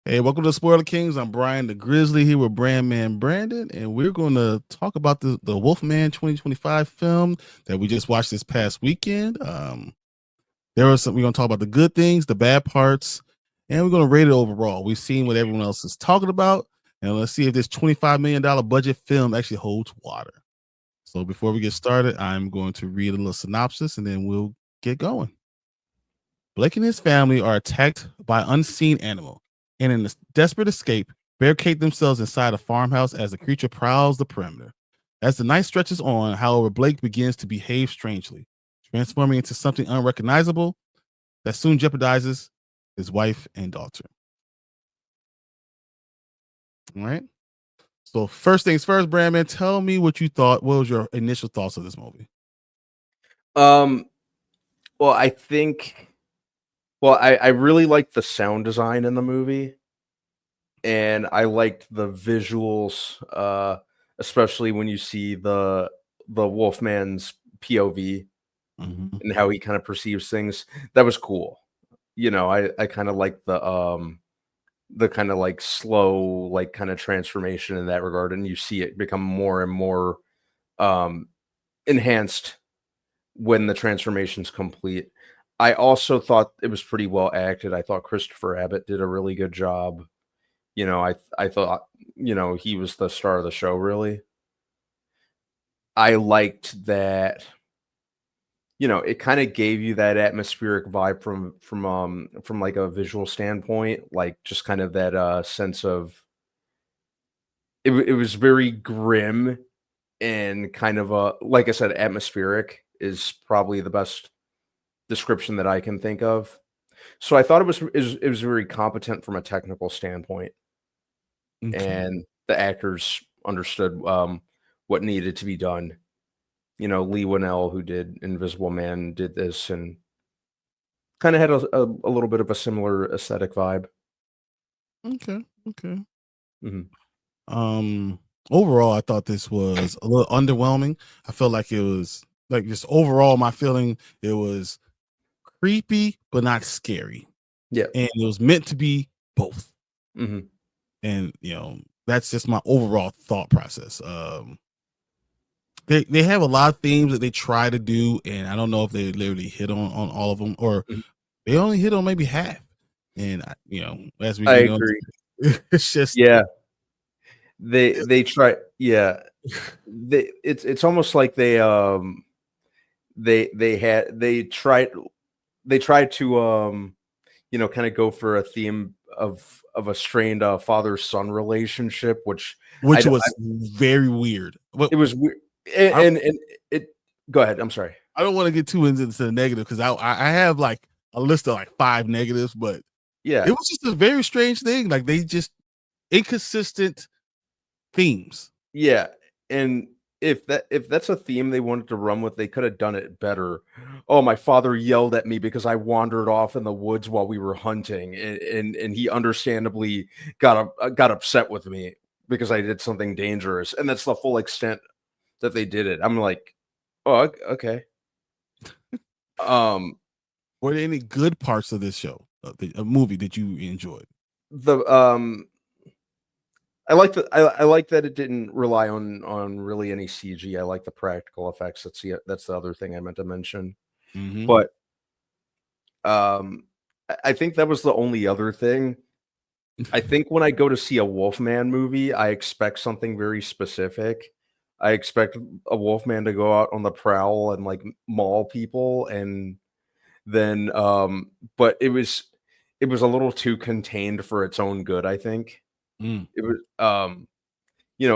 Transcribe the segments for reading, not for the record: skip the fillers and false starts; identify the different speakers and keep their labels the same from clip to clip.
Speaker 1: Hey, welcome to Spoiler Kings. I'm Brian the Grizzly here with Brandman Brandon, and we're going to talk about the Wolfman 2025 film that we just watched this past weekend. There was some. We're going to talk about the good things, the bad parts, and we're going to rate it overall. We've seen what everyone else is talking about, and let's see if this $25 million budget film actually holds water. So before we get started, I'm going to read a little synopsis, and then we'll get going. Blake and his family are attacked by unseen animal, and in a desperate escape, barricade themselves inside a farmhouse as the creature prowls the perimeter. As the night stretches on, however, Blake begins to behave strangely, transforming into something unrecognizable that soon jeopardizes his wife and daughter. All right. So first things first, Brandman, tell me what you thought. What was your initial thoughts of this movie?
Speaker 2: Um, well, I think, I really liked the sound design in the movie, and I liked the visuals, especially when you see the Wolfman's POV
Speaker 1: Mhm.
Speaker 2: and how he kind of perceives things. That was cool. I kind of like the kind of like slow, like kind of transformation in that regard, and you see it become more and more um enhanced when the transformation's complete. I also thought it was pretty well acted. I thought Christopher Abbott did a really good job. I thought, he was the star of the show, really. I liked that, it kind of gave you that atmospheric vibe from like a visual standpoint, like just kind of that sense of it was very grim and kind of like I said, atmospheric is probably the best description that I can think of. So I thought it was very competent from a technical standpoint,
Speaker 1: Okay.
Speaker 2: and the actors understood what needed to be done. Lee Winnell, who did Invisible Man, did this and kind of had a little bit of a similar aesthetic vibe.
Speaker 1: Okay. Okay.
Speaker 2: Mhm.
Speaker 1: Um, Overall, I thought this was a little underwhelming. I felt like it was like just overall my feeling it was creepy but not scary.
Speaker 2: Yeah.
Speaker 1: And it was meant to be both.
Speaker 2: Hmm.
Speaker 1: And that's just my overall thought process. They have a lot of themes that they try to do, and I don't know if they literally hit on all of them or they only hit on maybe half. And as we
Speaker 2: I
Speaker 1: get on,
Speaker 2: agree.
Speaker 1: it's just
Speaker 2: Yeah, they try. Yeah, it's almost like they tried to kind of go for a theme of a strained father-son relationship, which
Speaker 1: which was very weird. But
Speaker 2: it was weird.
Speaker 1: I,
Speaker 2: And it go ahead. I'm sorry.
Speaker 1: I don't want to get too into the negative because I have like a list of like five negatives, but it
Speaker 2: Yeah,
Speaker 1: was just a very strange thing. Like they just inconsistent themes.
Speaker 2: yeah. And if that's a theme they wanted to run with, they could have done it better. Oh, my father yelled at me because I wandered off in the woods while we were hunting, and he understandably got upset with me because I did something dangerous, and that's the full extent that they did it. I'm like, oh, okay. Um,
Speaker 1: Were there any good parts of this show, a movie that you enjoyed?
Speaker 2: the I like that it didn't rely on really any CG. I like the practical effects. That's the other thing I meant to mention.
Speaker 1: Hmm.
Speaker 2: But I think that was the only other thing. I think when I go to see a Wolfman movie, I expect something very specific. I expect a Wolfman to go out on the prowl and like maul people, and then but it was a little too contained for its own good, I think.
Speaker 1: Mm.
Speaker 2: It was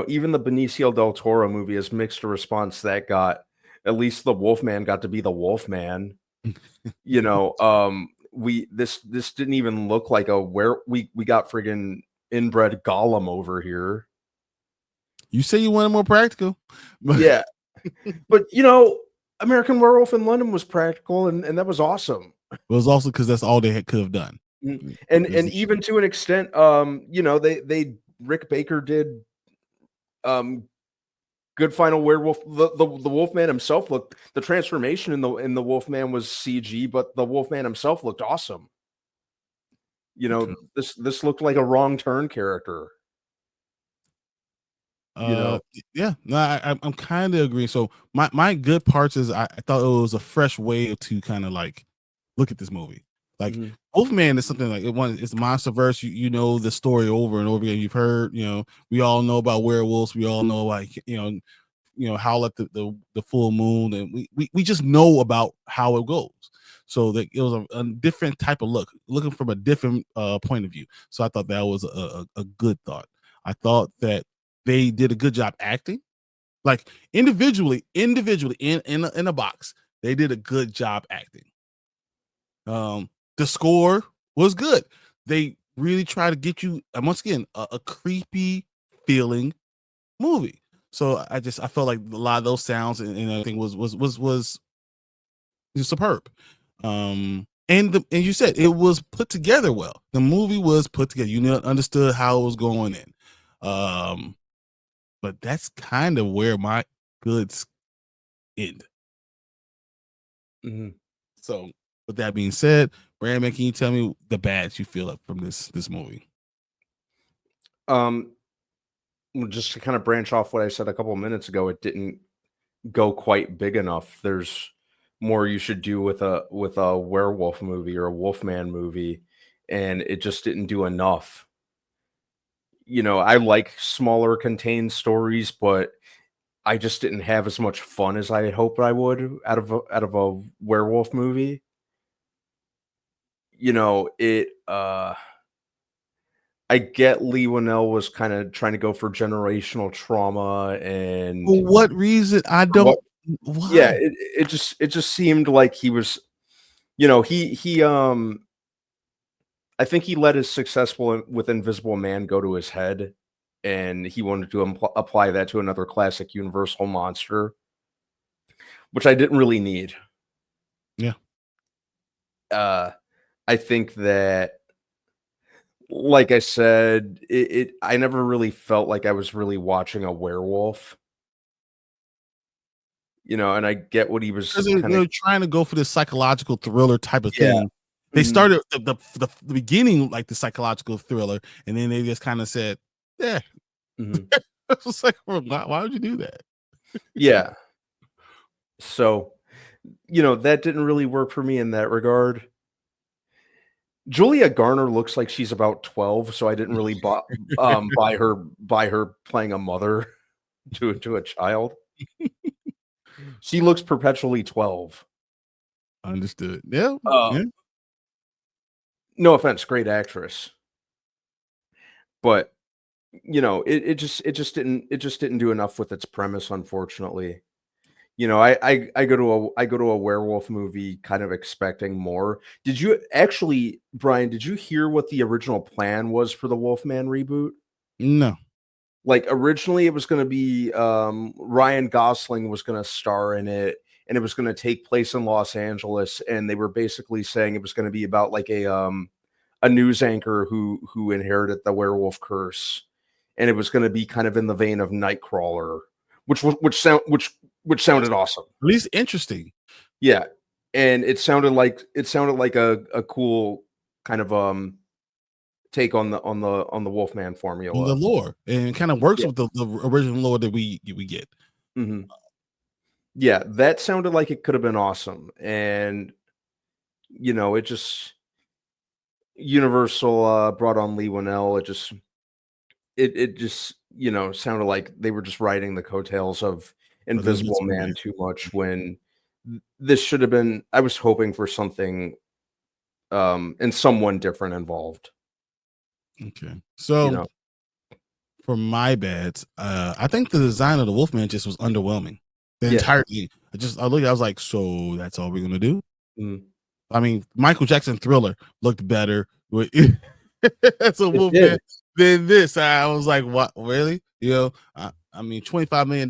Speaker 2: even the Benicio del Toro movie, as mixed a response that got, at least the Wolfman got to be the Wolfman. This didn't even look like a where we got friggin' inbred Gollum over here.
Speaker 1: You say you wanted more practical, but
Speaker 2: Yeah, but American Werewolf in London was practical, and that was awesome.
Speaker 1: it was also because that's all they could have done.
Speaker 2: Mm,
Speaker 1: It
Speaker 2: and
Speaker 1: was
Speaker 2: even to an extent, they Rick Baker did um good final werewolf. The Wolfman himself looked, the transformation in the Wolfman was CG, but the Wolfman himself looked awesome. You
Speaker 1: Okay.
Speaker 2: know, this looked like a Wrong Turn character. You know,
Speaker 1: Yeah, no, I'm kind of agreeing. So my good parts is I thought it was a fresh way to kind of like look at this movie. Like
Speaker 2: mhm,
Speaker 1: Wolfman is something like it's MonsterVerse. You know the story over and over again. You've heard, we all know about werewolves. We all know like Howl at the full moon, and we just know about how it goes. So that it was a different type of looking from a different point of view. So I thought that was a good thought. I thought that they did a good job acting, like individually in a box. They did a good job acting. The score was good. They really try to get you once again a creepy feeling movie. So I felt like a lot of those sounds and everything was superb. And you said it was put together well. The movie was put together. You understood how it was going in. But that's kind of where my goods end.
Speaker 2: mhm.
Speaker 1: So with that being said, Brandman, can you tell me the bads you feel up from this movie?
Speaker 2: Um, well, just to kind of branch off what I said a couple of minutes ago, it didn't go quite big enough. There's more you should do with a werewolf movie or a Wolfman movie, and it just didn't do enough. You know, I like smaller contained stories, but I just didn't have as much fun as I had hoped I would out of a werewolf movie. You know, I get Lee Winnell was kind of trying to go for generational trauma and
Speaker 1: For what reason? I
Speaker 2: for what
Speaker 1: don't.
Speaker 2: yeah,
Speaker 1: Why?
Speaker 2: it just seemed like he was, you know, I think he let his successful with Invisible Man go to his head, and he wanted to apply that to another classic Universal monster, which I didn't really need.
Speaker 1: Yeah.
Speaker 2: Uh, I think that, like I said, I never really felt like I was really watching a werewolf, you know, and I get what he was
Speaker 1: Because
Speaker 2: kind of
Speaker 1: they're trying to go for this psychological thriller type of
Speaker 2: yeah.
Speaker 1: thing. They
Speaker 2: Mhm,
Speaker 1: started the beginning like the psychological thriller, and then they just kind of said, "Yeah."
Speaker 2: mhm.
Speaker 1: It's just like, well, why would you do that?
Speaker 2: Yeah. So, you know, that didn't really work for me in that regard. Julia Garner looks like she's about 12, so I didn't really buy her playing a mother to a child. She looks perpetually 12.
Speaker 1: Understood. Yeah,
Speaker 2: Uh,
Speaker 1: yeah.
Speaker 2: no offense, great actress, but, you know, it just didn't do enough with its premise, unfortunately. You know, I go to a werewolf movie kind of expecting more. Did you actually, Brian, did you hear what the original plan was for the Wolfman reboot?
Speaker 1: No.
Speaker 2: Like, originally, it was gonna be, Ryan Gosling was gonna star in it, and it was gonna take place in Los Angeles, and they were basically saying it was gonna be about, like, a news anchor who inherited the werewolf curse, and it was gonna be kind of in the vein of Nightcrawler, which sounded awesome.
Speaker 1: At least interesting.
Speaker 2: Yeah, and it sounded like a cool kind of, take on the Wolfman
Speaker 1: The
Speaker 2: formula.
Speaker 1: lore, and it kind of works
Speaker 2: Yeah,
Speaker 1: with the original lore that we get.
Speaker 2: mhm. Yeah, that sounded like it could have been awesome, and, you know, it just Universal, brought on Lee Winnell, it just, you know, sounded like they were just riding the coattails of
Speaker 1: But the
Speaker 2: Invisible
Speaker 1: Invincible
Speaker 2: Man
Speaker 1: Man.
Speaker 2: too much when this should have been I was hoping for something, and someone different involved,
Speaker 1: Okay.
Speaker 2: you
Speaker 1: So
Speaker 2: know?
Speaker 1: for my bets, I think the design of the Wolfman just was underwhelming. The
Speaker 2: Yeah,
Speaker 1: entirety. I looked, I was like, so that's all we're gonna do?
Speaker 2: mhm.
Speaker 1: I mean, Michael Jackson Thriller looked better with as a
Speaker 2: It
Speaker 1: Wolfman
Speaker 2: did.
Speaker 1: than this. I was like, what really? I mean, $25 million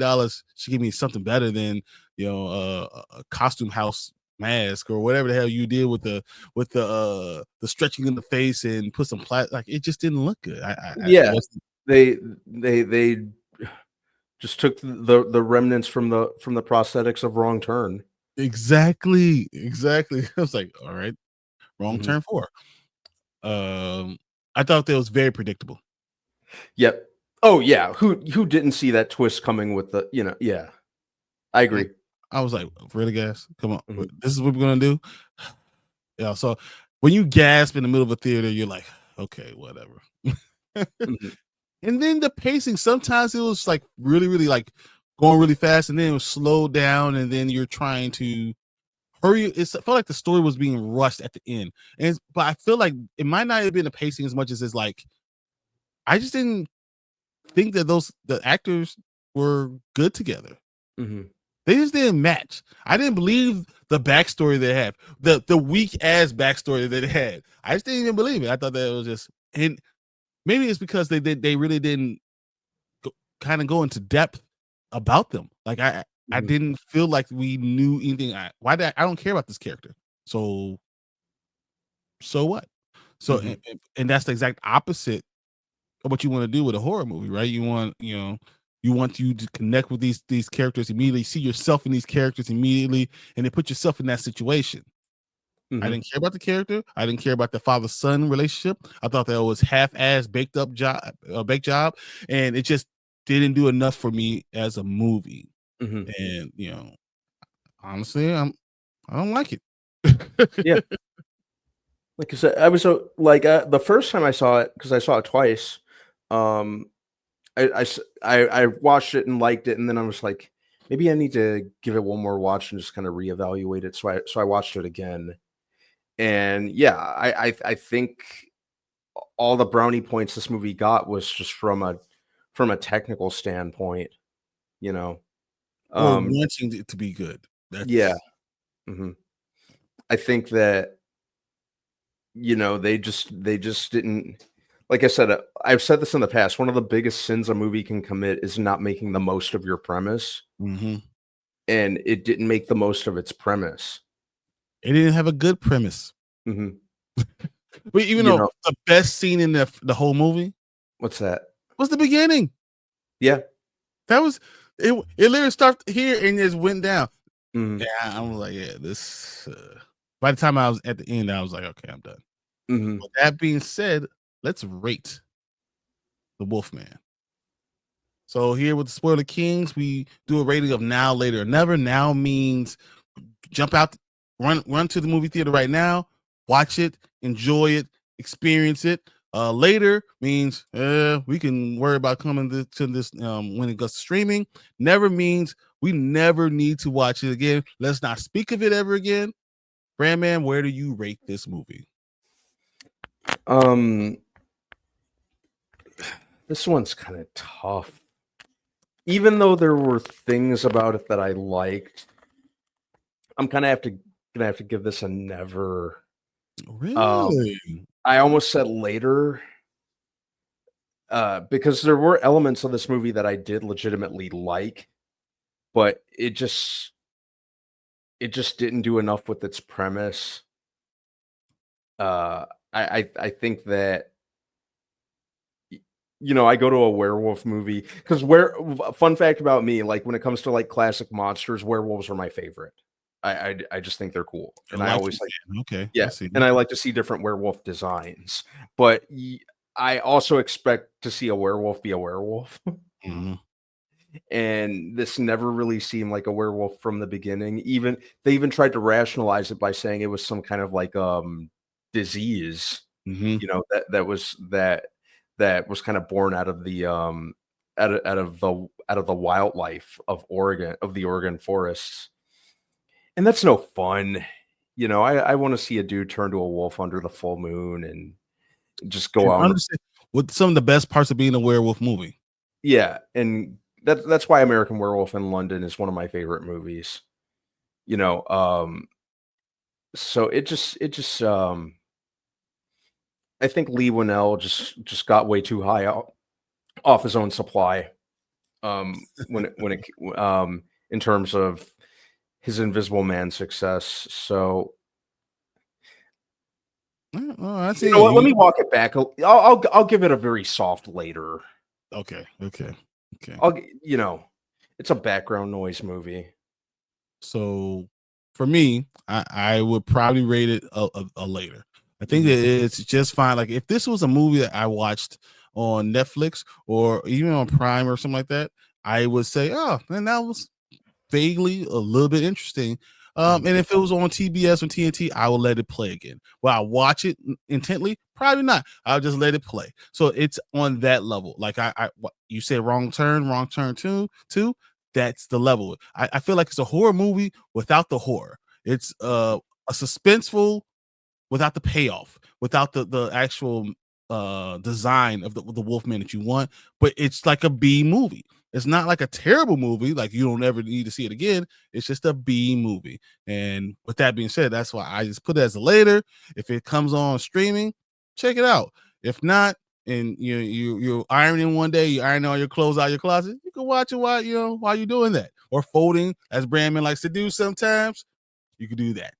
Speaker 1: should give me something better than a costume house mask or whatever the hell you did with the stretching in the face and put some like it just didn't look good. I
Speaker 2: Yeah,
Speaker 1: wasn't
Speaker 2: they just took the remnants from the prosthetics of Wrong Turn.
Speaker 1: exactly. I was like, all right, wrong
Speaker 2: Mhm.
Speaker 1: turn 4. I thought that was very predictable.
Speaker 2: Yep. Oh yeah. Who didn't see that twist coming with the, yeah. I agree.
Speaker 1: I was like, really, guys? Come on.
Speaker 2: Mhm,
Speaker 1: This is what we're gonna do. Yeah. So when you gasp in the middle of a theater, you're like, okay, whatever.
Speaker 2: mhm,
Speaker 1: And then the pacing, sometimes it was like really, really like going really fast, and then it was slowed down, and then you're trying to hurry. It felt like the story was being rushed at the end. But I feel like it might not have been the pacing as much as it's like I just didn't think that the actors were good together.
Speaker 2: mhm,
Speaker 1: They just didn't match. I didn't believe the backstory they had, the weak ass backstory that they had. I just didn't even believe it. I thought that it was just, and maybe it's because they really didn't kind of go into depth about them. Like I
Speaker 2: mhm,
Speaker 1: didn't feel like we knew anything. I don't care about this character. So what? So
Speaker 2: mhm,
Speaker 1: and that's the exact opposite of what you want to do with a horror movie, right? You want you to connect with these characters immediately, see yourself in these characters immediately, and then put yourself in that situation. I
Speaker 2: mhm.
Speaker 1: didn't care about the character. I didn't care about the father son relationship. I thought that was half ass baked up job, baked job, and it just didn't do enough for me as a movie.
Speaker 2: Mhm.
Speaker 1: And honestly, I don't like it.
Speaker 2: Yeah. Like I said, I was so like the first time I saw it, because I saw it twice. Um, I watched it and liked it, and then I was like, maybe I need to give it one more watch and just kind of reevaluate it. So I watched it again, and yeah, I think all the brownie points this movie got was just from a technical standpoint, you know.
Speaker 1: Or
Speaker 2: Um,
Speaker 1: wanting it to be good.
Speaker 2: yeah.
Speaker 1: That's
Speaker 2: Mhm. I think that they just didn't, like I said, I've said this in the past, one of the biggest sins a movie can commit is not making the most of your premise,
Speaker 1: mhm.
Speaker 2: and it didn't make the most of its premise.
Speaker 1: It didn't have a good premise.
Speaker 2: Mhm.
Speaker 1: But even
Speaker 2: You
Speaker 1: though
Speaker 2: know
Speaker 1: the best scene in the whole movie
Speaker 2: what's that?
Speaker 1: was the beginning.
Speaker 2: Yeah.
Speaker 1: That was it. It literally started here and just went down.
Speaker 2: Mhm.
Speaker 1: Yeah, I was like, yeah, this. By the time I was at the end, I was like, okay, I'm done.
Speaker 2: Mhm.
Speaker 1: With that being said, let's rate the Wolfman. So here with the Spoiler Kings, we do a rating of now, later, or never. Now means jump out, run to the movie theater right now, watch it, enjoy it, experience it. Later means we can worry about coming to this when it goes streaming. Never means we never need to watch it again. Let's not speak of it ever again. Brandman, where do you rate this movie?
Speaker 2: Um, this one's kind of tough. Even though there were things about it that I liked, I'm kind of have to gonna have to give this a never. Um,
Speaker 1: Really?
Speaker 2: I almost said later, because there were elements of this movie that I did legitimately like, but it just didn't do enough with its premise. Uh, I think that I go to a werewolf movie because fun fact about me, like when it comes to like classic monsters, werewolves are my favorite. I just think they're cool,
Speaker 1: A
Speaker 2: and I
Speaker 1: liking
Speaker 2: always like,
Speaker 1: fan. Okay, I
Speaker 2: yeah,
Speaker 1: see.
Speaker 2: and I like to see different werewolf designs. But I also expect to see a werewolf be a werewolf.
Speaker 1: Mhm.
Speaker 2: And this never really seemed like a werewolf from the beginning. Even they even tried to rationalize it by saying it was some kind of like disease,
Speaker 1: Mhm.
Speaker 2: that was kind of born out of the out of the wildlife of Oregon, of the Oregon forests. And that's no fun. I want to see a dude turn to a wolf under the full moon and just go
Speaker 1: And
Speaker 2: out.
Speaker 1: understand what some of the best parts of being a werewolf movie.
Speaker 2: Yeah, and that's why American Werewolf in London is one of my favorite movies. You know, so I think Lee Winnell just got way too high off his own supply. In terms of his Invisible Man success. So
Speaker 1: Oh, I
Speaker 2: you know
Speaker 1: see.
Speaker 2: what? Let me walk it back. I'll give it a very soft later.
Speaker 1: Okay, okay, okay.
Speaker 2: It's a background noise movie.
Speaker 1: So for me, I would probably rate it a later. I think that it's just fine. Like if this was a movie that I watched on Netflix or even on Prime or something like that, I would say, oh, man, that was vaguely a little bit interesting.
Speaker 2: Mhm.
Speaker 1: And if it was on TBS or TNT, I will let it play again. Will I watch it intently? Probably not. I'll just let it play. So it's on that level. Like you said, wrong turn two. That's the level. I feel like it's a horror movie without the horror. It's a suspenseful without the payoff, without the actual design of the Wolfman that you want, but it's like a B movie. It's not like a terrible movie, like you don't ever need to see it again. It's just a B movie. And with that being said, that's why I just put it as a later. If it comes on streaming, check it out. If not, and you're ironing one day, you iron all your clothes out of your closet, you can watch it while you're doing that. Or folding, as Brandman likes to do sometimes, you can do that.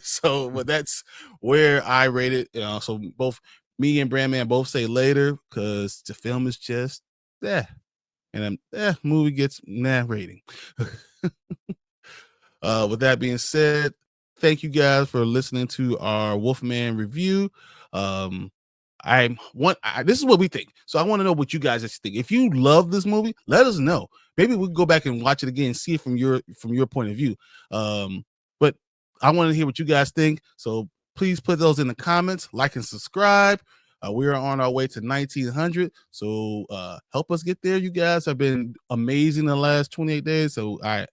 Speaker 1: So, but that's where I rate it. So both me and Brandman both say later because the film is just and movie gets rating. With that being said, thank you guys for listening to our Wolfman review. Um, this is what we think. So I want to know what you guys think. If you love this movie, let us know. Maybe we can go back and watch it again and see it from your point of view. But I want to hear what you guys think. So please put those in the comments, like and subscribe. We are on our way to 1900. So help us get there. You guys have been amazing the last 28 days. So I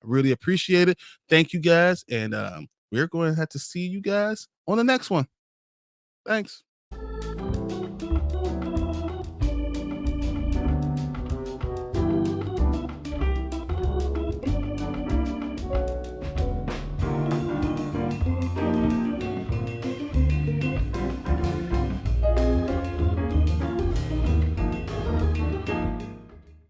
Speaker 1: really appreciate it. Thank you guys. And we're going to have to see you guys on the next one. Thanks.